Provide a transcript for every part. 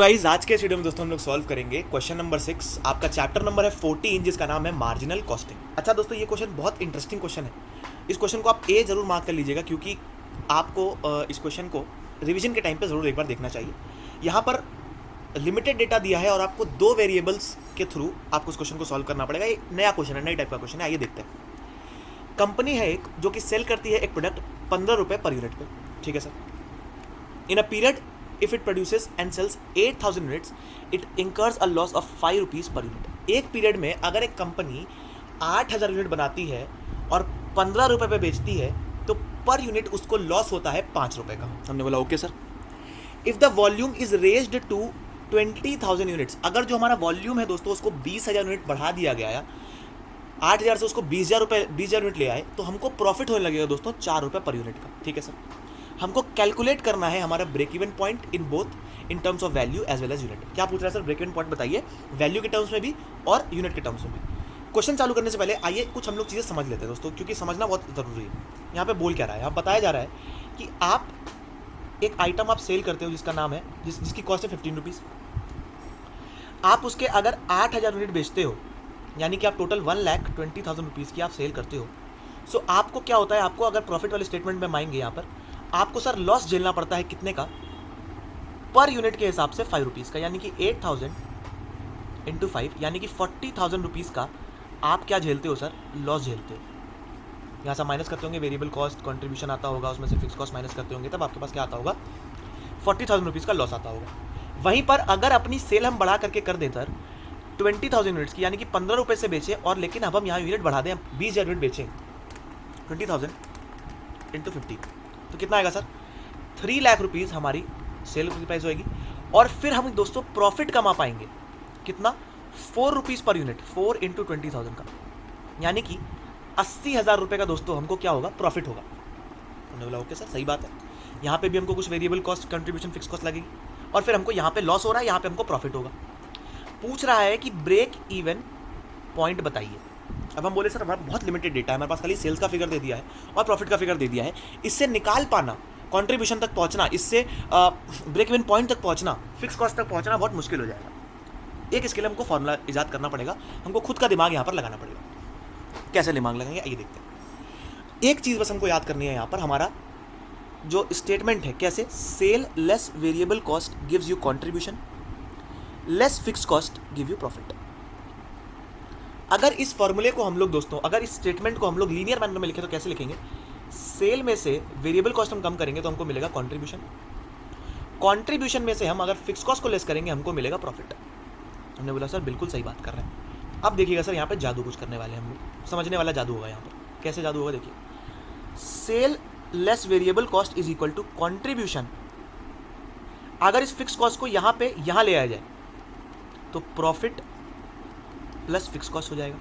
Guys आज के इस वीडियो में दोस्तों हम लोग सॉल्व करेंगे क्वेश्चन नंबर 6। आपका चैप्टर नंबर है 14 जिसका नाम है मार्जिनल कॉस्टिंग। अच्छा दोस्तों, ये क्वेश्चन बहुत इंटरेस्टिंग क्वेश्चन है। इस क्वेश्चन को आप ए जरूर मार्क कर लीजिएगा क्योंकि आपको इस क्वेश्चन को रिवीजन के टाइम पे जरूर एक बार देखना चाहिए। यहाँ पर लिमिटेड डेटा दिया है और आपको दो वेरिएबल्स के थ्रू आपको इस क्वेश्चन को सॉल्व करना पड़ेगा। ये नया क्वेश्चन है, नई टाइप का क्वेश्चन है। आइए देखते हैं। कंपनी है एक जो कि सेल करती है एक प्रोडक्ट 15 रुपये पर यूनिट पे। ठीक है sir. In a period if it produces and sells 8,000 units, it incurs a loss of 5 rupees per unit। एक पीरियड में अगर एक कंपनी 8,000 यूनिट बनाती है और 15 रुपये पे बेचती है तो पर यूनिट उसको लॉस होता है 5 रुपये का। हमने बोला okay sir. If the volume is raised to 20,000 units, अगर जो हमारा वॉल्यूम है दोस्तों उसको 20,000 यूनिट बढ़ा दिया गया है, 8,000 से उसको 20,000 यूनिट ले आए तो हमको प्रॉफिट होने लगेगा दोस्तों 4 रुपये पर यूनिट का। ठीक है सर। हमको कैलकुलेट करना है हमारा break even point in both in terms of value as well as unit. क्या पूछ रहा है सर? ब्रेक इवन पॉइंट बताइए, वैल्यू के टर्म्स में भी और यूनिट के टर्म्स में भी। क्वेश्चन चालू करने से पहले आइए कुछ हम लोग चीज़ें समझ लेते हैं दोस्तों, क्योंकि समझना बहुत ज़रूरी है। यहाँ पे बोल क्या रहा है? यहाँ बताया जा रहा है कि आप एक आइटम आप सेल करते हो जिसका नाम है जिसकी कॉस्ट है 15 रुपीज़। आप उसके अगर 8,000 यूनिट बेचते हो, यानी कि आप टोटल 1,20,000 रुपीज़ की आप सेल करते हो। सो आपको क्या होता है, आपको अगर प्रॉफिट वाले स्टेटमेंट में आएंगे यहाँ पर आपको सर लॉस झेलना पड़ता है कितने का? पर यूनिट के हिसाब से 5 रुपीज़ का, यानी कि 8,000 इंटू 5 यानी कि 40,000 रुपीज़ का आप क्या झेलते हो सर? लॉस झेलते हो। यहाँ से माइनस करते होंगे, वेरिएबल कॉस्ट कंट्रीब्यूशन आता होगा, उसमें से फिक्स कॉस्ट माइनस करते होंगे, तब आपके पास क्या आता होगा? 40,000 रुपीज़ का लॉस आता होगा। वहीं पर अगर अपनी सेल हम बढ़ा करके कर दें सर 20,000 यूनिट्स की, यानी कि 15 रुपये से बेचें और लेकिन अब हम यहाँ यूनिट बढ़ा दें, 20,000 यूनिट बेचें, 20,000 इंटू 50 तो कितना आएगा सर? 3 लाख रुपीज़ हमारी सेल की प्राइस होएगी। और फिर हम दोस्तों प्रॉफिट कमा पाएंगे कितना? 4 रुपीज़ पर यूनिट, 4 इंटू 20,000 का, यानी कि 80,000 रुपये का दोस्तों हमको क्या होगा? प्रॉफिट होगा। हमने बोला ओके सर, सही बात है। यहाँ पे भी हमको कुछ variable cost, contribution, fix cost लगेगी और फिर हमको यहाँ पे लॉस हो रहा है, यहाँ पे हमको प्रॉफिट होगा। पूछ रहा है कि ब्रेक इवन पॉइंट बताइए। अब हम बोले सर हमारा बहुत लिमिटेड डेटा है, हमारे पास खाली सेल्स का फिगर दे दिया है और प्रॉफिट का फिगर दे दिया है, इससे निकाल पाना, कंट्रीब्यूशन तक पहुंचना, इससे ब्रेक इवन पॉइंट तक पहुंचना, फिक्स कॉस्ट तक पहुंचना बहुत मुश्किल हो जाएगा। एक इसके लिए हमको फॉर्मूला ईजाद करना पड़ेगा, हमको खुद का दिमाग यहाँ पर लगाना पड़ेगा। कैसे दिमाग लगाएंगे आइए देखते हैं। एक चीज़ बस हमको याद करनी है, यहाँ पर हमारा जो स्टेटमेंट है कैसे, sale less variable cost gives you contribution, less fix cost give you profit. अगर इस फॉर्मूले को हम लोग दोस्तों, अगर इस स्टेटमेंट को हम लोग लीनियर मैनर में लिखें तो कैसे लिखेंगे? सेल में से वेरिएबल कॉस्ट हम कम करेंगे तो हमको मिलेगा कंट्रीब्यूशन, कंट्रीब्यूशन में से हम अगर फिक्स कॉस्ट को लेस करेंगे हमको मिलेगा प्रॉफिट। हमने बोला सर बिल्कुल सही बात कर रहे हैं। अब देखिएगा सर यहाँ पे जादू कुछ करने वाले हैं हम लोग, समझने वाला जादू होगा यहाँ पर। कैसे जादू होगा देखिए, sale less variable cost is equal to contribution. अगर इस फिक्स कॉस्ट को यहाँ पे यहाँ ले आया जाए तो प्रॉफिट प्लस फिक्स कॉस्ट हो जाएगा।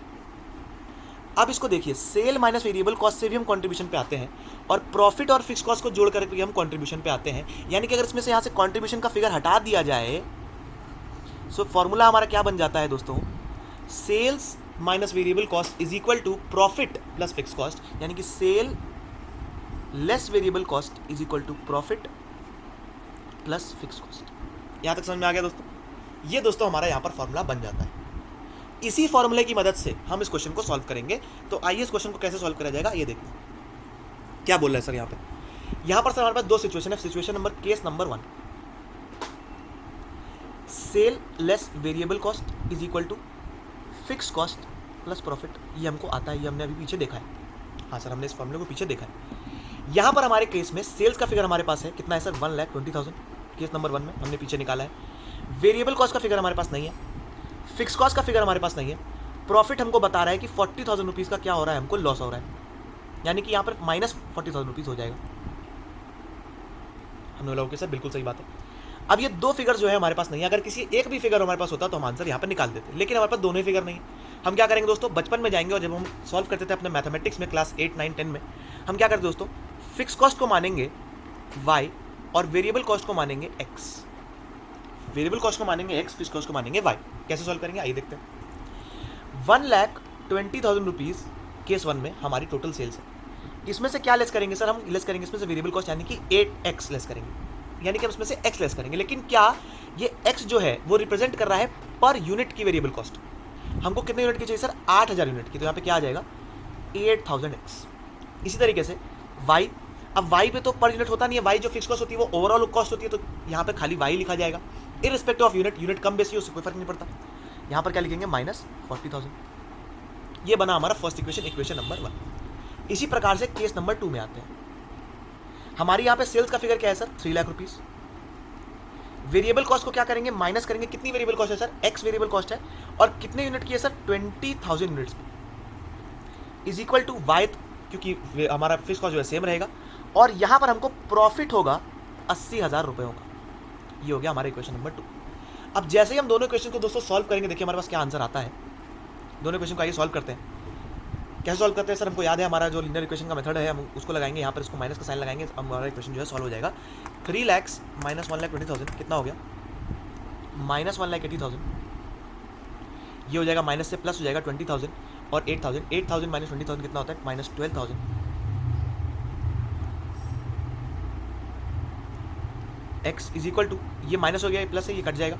अब इसको देखिए, सेल माइनस वेरिएबल कॉस्ट से भी हम कंट्रीब्यूशन पे आते हैं और प्रॉफिट और फिक्स कॉस्ट को जोड़ करके भी हम कंट्रीब्यूशन पे आते हैं। यानी कि अगर इसमें से यहाँ से कंट्रीब्यूशन का फिगर हटा दिया जाए सो फॉर्मूला हमारा क्या बन जाता है दोस्तों? Sales minus variable cost is equal to profit plus fix cost, यानी कि sale less variable cost is equal to profit plus fix cost. यहाँ तक समझ में आ गया दोस्तों? ये दोस्तों हमारा यहाँ पर फॉर्मूला बन जाता है। इसी फॉर्मूले की मदद से हम इस क्वेश्चन को सॉल्व करेंगे। तो आइए इस क्वेश्चन को कैसे सॉल्व करा जाएगा ये देखते हैं। क्या बोल रहे हैं सर यहाँ पर सर हमारे पास दो सिचुएशन है। Situation number, case number 1, sale less variable cost is equal to fix cost plus profit. ये हमको आता है, ये हमने अभी पीछे देखा है। हाँ सर, हमने इस फॉर्मूले को पीछे देखा है। यहाँ पर हमारे केस में सेल्स का फिगर हमारे पास है कितना है सर? 1,20,000 केस नंबर 1 में हमने पीछे निकाला है। वेरिएबल कॉस्ट का फिगर हमारे पास नहीं है, फिक्स कॉस्ट का फिगर हमारे पास नहीं है। प्रॉफिट हमको बता रहा है कि 40,000 रुपीज़ का क्या हो रहा है? हमको लॉस हो रहा है, यानी कि यहाँ पर माइनस 40,000 रुपीज़ हो जाएगा। हमने बोला ओके सर बिल्कुल सही बात है। अब ये दो फिगर जो है हमारे पास नहीं है। अगर किसी एक भी फिगर हमारे पास होता तो हम आंसर यहाँ पर निकाल देते, लेकिन हमारे पास दोनों ही फिगर नहीं है। हम क्या करेंगे दोस्तों? बचपन में जाएंगे और जब हम सॉल्व करते थे अपने मैथमेटिक्स में क्लास 8, 9, 10 में, हम क्या करते दोस्तों? फिक्स कॉस्ट को मानेंगे y और वेरिएबल कॉस्ट को मानेंगे x। वेरिएबल कॉस्ट को मानेंगे x, फिक्स कॉस्ट को मानेंगे y। कैसे सॉल्व करेंगे आइए देखते हैं। 1,20,000 रुपीज़ केस 1 में हमारी टोटल सेल्स है। इसमें से क्या लेस करेंगे सर? हम लेस करेंगे इसमें से वेरिएबल कॉस्ट, यानी कि 8x लेस करेंगे, यानी कि हम इसमें से x लेस करेंगे। लेकिन क्या ये x जो है वो रिप्रेजेंट कर रहा है पर यूनिट की वेरिएबल कॉस्ट। हमको कितने यूनिट की चाहिए सर? 8000 यूनिट की, तो यहाँ पे क्या आ जाएगा 8000x। इसी तरीके से y, अब y पे तो पर यूनिट होता नहीं है, y जो फिक्स कॉस्ट होती है वो ओवरऑल कॉस्ट होती है, तो यहाँ पे खाली y लिखा जाएगा इररिस्पेक्टिव ऑफ यूनिट। यूनिट कम बेसी उससे कोई फर्क नहीं पड़ता। यहाँ पर क्या लिखेंगे -40,000। ये बना हमारा फर्स्ट इक्वेशन, इक्वेशन नंबर 1। इसी प्रकार से केस नंबर 2 में आते हैं। हमारी यहाँ पे सेल्स का फिगर क्या है sir? 3 lakh rupees. Variable cost को क्या करेंगे? माइनस करेंगे। कितनी वेरिएबल कॉस्ट है सर? x वेरिएबल कॉस्ट है, और कितने यूनिट की है sir? 20,000 units is equal to y, क्योंकि हमारा फिक्स कॉस्ट जो है सेम रहेगा, और यहाँ पर हमको प्रॉफिट होगा 80,000 रुपयों का। ये हो गया हमारा इक्वेशन नंबर 2। अब जैसे ही हम दोनों इक्वेशन को दोस्तों सॉल्व करेंगे, देखिए हमारे पास क्या आंसर आता है। दोनों इक्वेशन को आइए सॉल्व करते हैं। कैसे सॉल्व करते हैं सर? हमको याद है हमारा जो लीनियर इक्वेशन का मेथड है, हम उसको लगाएंगे, यहाँ पर इसको माइनस का साइन लगाएंगे, हमारा इक्वेशन जो है सॉल्व हो जाएगा। 3 लाख माइनस 1,20,000 कितना हो गया? -1,80,000। ये हो जाएगा माइनस से प्लस हो जाएगा 20,000 और 8,000। 8,000 माइनस 20,000 कितना होता है? -12,000। x इज इक्वल टू, ये माइनस हो गया, ये प्लस है, ये कट जाएगा,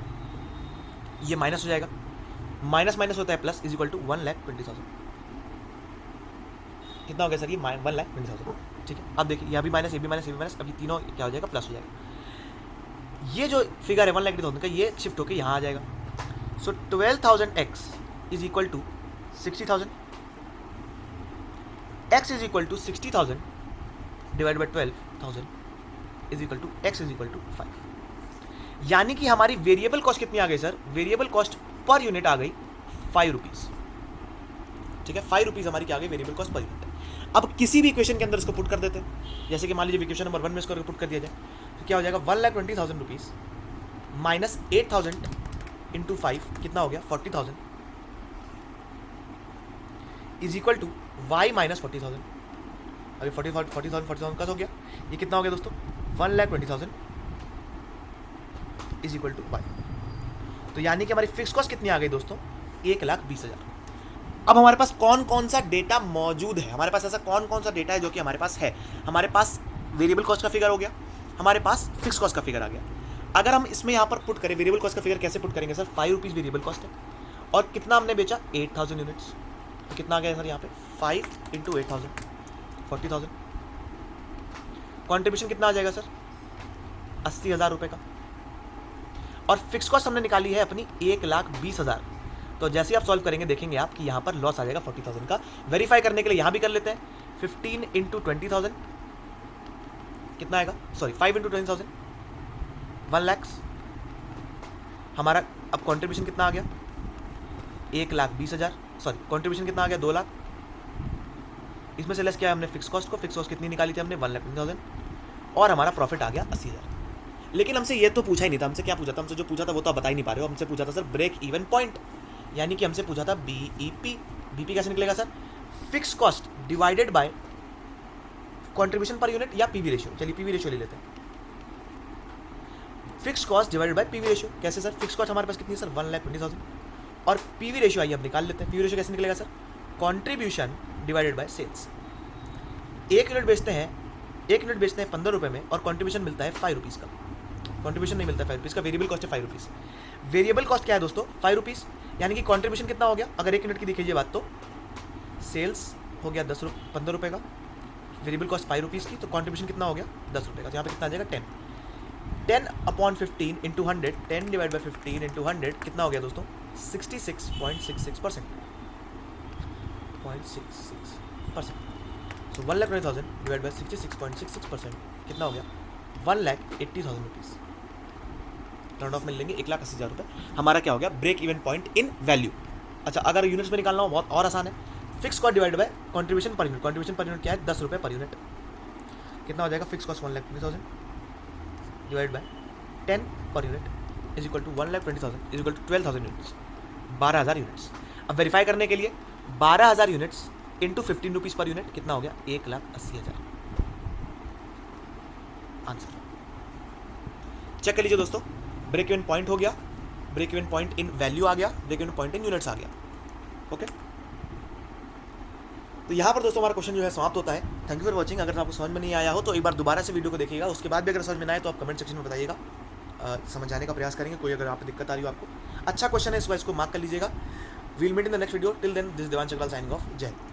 ये माइनस हो जाएगा, माइनस माइनस होता है प्लस, इज इक्वल टू 1,20,000। कितना हो गया सर? ये 1,20,000। ठीक है, अब देखिए यहाँ भी माइनस, ये भी माइनस, ये भी माइनस, अब ये तीनों क्या हो जाएगा? प्लस हो जाएगा। ये जो फिगर है 1,20,000 का, ये शिफ्ट होकर यहाँ आ जाएगा। So 12,000x is equal to 60,000। x is equal to 60,000 divide by 12,000 is equal to x is equal to 5। यानी कि हमारी वेरिएबल कॉस्ट कितनी आ गई सर? वेरिएबल कॉस्ट पर यूनिट आ गई 5 रुपीज़। ठीक है, 5 रुपीज़ हमारी क्या आ गई? Variable cost per unit. अब किसी भी इक्वेशन के अंदर इसको पुट कर देते हैं। जैसे कि मान लीजिए इक्वेशन नंबर 1 में इसको पुट कर दिया जाए, तो क्या हो जाएगा? 1,20,000 रुपीज़ माइनस 8,000 इंटू 5 कितना हो गया? 40,000 is equal to y minus 40,000। अभी 40,000 का हो गया, ये कितना हो गया दोस्तों? 1,20,000 इज इक्वल टू y। तो यानी कि हमारी फिक्स कॉस्ट कितनी आ गई दोस्तों? 1,20,000। अब हमारे पास कौन कौन सा डेटा मौजूद है? हमारे पास ऐसा कौन कौन सा डेटा है जो कि हमारे पास है? हमारे पास वेरिएबल कॉस्ट का फिगर हो गया, हमारे पास फिक्स कॉस्ट का फिगर आ गया। अगर हम इसमें यहाँ पर पुट करें वेरिएबल कॉस्ट का फिगर, कैसे पुट करेंगे सर? 5 रुपीज़ वेरिएबल कॉस्ट है, और कितना हमने बेचा? 8,000 यूनिट्स। तो कितना आ गया सर यहाँ पे? 5 इंटू 8,000 40,000। कॉन्ट्रीब्यूशन कितना आ जाएगा सर? 80,000 रुपये का। और फिक्स कॉस्ट हमने निकाली है अपनी 1,20,000। तो जैसे ही आप सॉल्व करेंगे देखेंगे आप कि यहाँ पर लॉस आ जाएगा 40,000 का। वेरीफाई करने के लिए यहाँ भी कर लेते हैं। 15 इंटू 20,000 कितना आएगा? Sorry 5 into 20,000 1 lakh. हमारा अब कॉन्ट्रीब्यूशन कितना आ गया? 1,20,000। सॉरी कॉन्ट्रीब्यूशन कितना आ गया? 2 लाख। इसमें से लेस किया हमने फिक्स कॉस्ट को। फिक्स कॉस्ट कितनी निकाली थी हमने? 1,20,000। और हमारा प्रॉफिट आ गया 80,000। लेकिन हमसे ये तो पूछा ही नहीं था। हमसे क्या पूछा था? हमसे जो पूछा था वो तो आप बता ही नहीं पा रहे हो। हमसे पूछा था सर ब्रेक इवन पॉइंट, यानी कि हमसे पूछा था बीईपी। बीपी कैसे निकलेगा sir? Fix cost divided by contribution per unit या पीवी रेशियो। चलिए पीवी रेशियो ले लेते हैं। Fix cost divided by PV ratio कैसे सर? फिक्स कॉस्ट हमारे पास कितनी है सर? 1,20,000 और पीवी रेशियो आइए हम निकाल लेते हैं। पीवी रेशियो कैसे निकलेगा sir? Contribution divided by sales. 1 unit बेचते हैं 15 रुपये में, और कंट्रीब्यूशन मिलता है 5 रुपीज़ का। कंट्रीब्यूशन नहीं मिलता है 5 रुपीज़ का, वेरिएबल कॉस्ट है 5 रुपीज़। वेरिएबल कॉस्ट क्या है दोस्तों? 5 रुपीज़। यानी कि कंट्रीब्यूशन कितना हो गया? अगर 1 यूनिट की देखिए बात, तो सेल्स हो गया 15 रुपये का, वेरिएबल कॉस्ट 5 रुपीज़ की, तो कंट्रीब्यूशन कितना हो गया? 10 रुपये का। तो यहाँ पे कितना आ जाएगा? 10 upon 15 into 100। 10 divide by 15 into 100 कितना हो गया दोस्तों? 66.66%। सो 1,20,000 डिवाइड बाई 66.66% कितना हो गया? 1,80,000 रुपीज़। राउंड ऑफ में लेंगे 1,80,000 रुपये। हमारा क्या हो गया? Break even point in value. अच्छा, अगर यूनिट्स में निकालना हो बहुत और आसान है। Fix cost divide by contribution per unit. Contribution per unit क्या है? 10 रुपये पर यूनिट। कितना हो जाएगा? Fix cost 1,20,000 divide by 10 per unit is equal to 1,20,000 is equal to 12,000 units, 12,000 units. अब वेरीफाई करने के लिए 12,000 units into 15 rupees per unit कितना हो गया? 1,80,000 आंसर। चेक कर लीजिए दोस्तों, ब्रेक इवन पॉइंट हो गया, break even point in value आ गया, break even point in units आ गया। ओके, तो यहाँ पर दोस्तों हमारा क्वेश्चन जो है समाप्त होता है। Thank you for watching. अगर आपको समझ में नहीं आया हो तो एक बार दोबारा से वीडियो को देखिएगा। उसके बाद भी अगर समझ में ना आए तो आप कमेंट सेक्शन में बताइएगा। समझाने का प्रयास करेंगे। कोई अगर आप दिक्कत आ रही हो आपको, अच्छा क्वेश्चन है, इसको मार्क कर लीजिएगा। We'll meet in the next video. Till then this Devansh Agarwal signing off. जय हिंद।